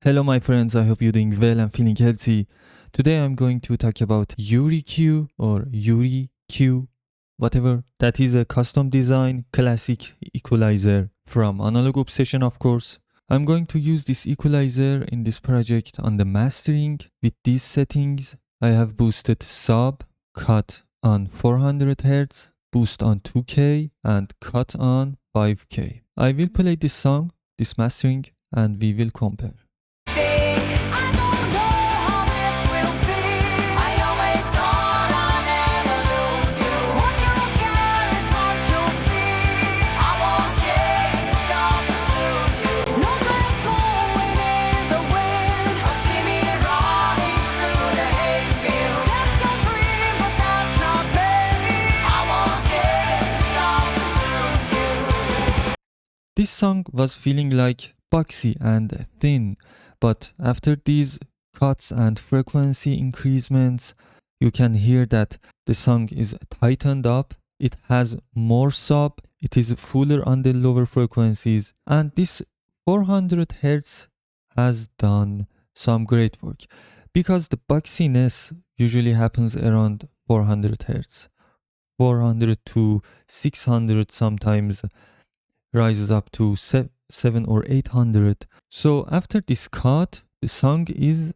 Hello my friends, I hope you're doing well and feeling healthy. Today I'm going to talk about UREQ or UREQ, whatever. That is a custom design classic equalizer from Analog Obsession, of course. I'm going to use this equalizer in this project on the mastering. With these settings, I have boosted sub, cut on 400 Hz, boost on 2K and cut on 5K. I will play this song, this mastering, and we will compare. This song was feeling like boxy and thin, but after these cuts and frequency increasements, you can hear that the song is tightened up, it has more sub, it is fuller on the lower frequencies, and this 400 Hz has done some great work because the boxiness usually happens around 400 Hz. 400 to 600 sometimes rises up to 7 or 800. So after this cut, the song is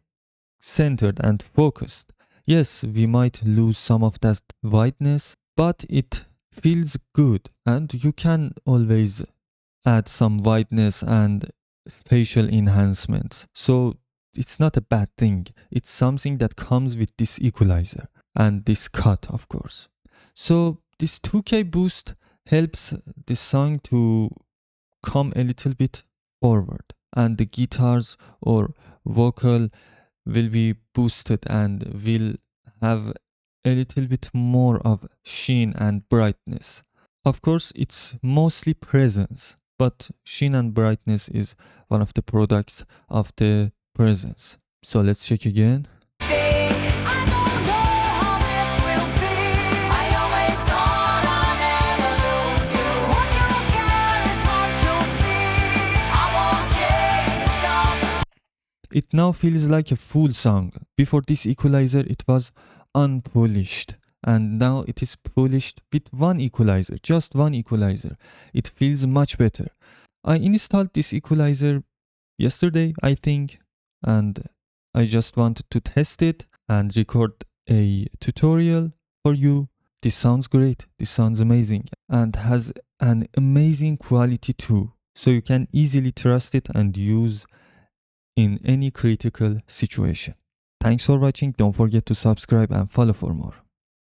centered and focused. Yes, we might lose some of that wideness, but it feels good, and you can always add some wideness and spatial enhancements. So it's not a bad thing. It's something that comes with this equalizer and this cut, of course. So this 2K boost helps the song to come a little bit forward, and the guitars or vocal will be boosted and will have a little bit more of sheen and brightness. Of course, it's mostly presence, but sheen and brightness is one of the products of the presence. So let's check again. It now feels like a full song. Before this equalizer, it was unpolished, and now it is polished with one equalizer, just one equalizer. It feels much better. I installed this equalizer yesterday, I think, and I just wanted to test it and record a tutorial for you. This sounds great. This sounds amazing and has an amazing quality too. So you can easily trust it and use in any critical situation. Thanks for watching. Don't forget to subscribe and follow for more.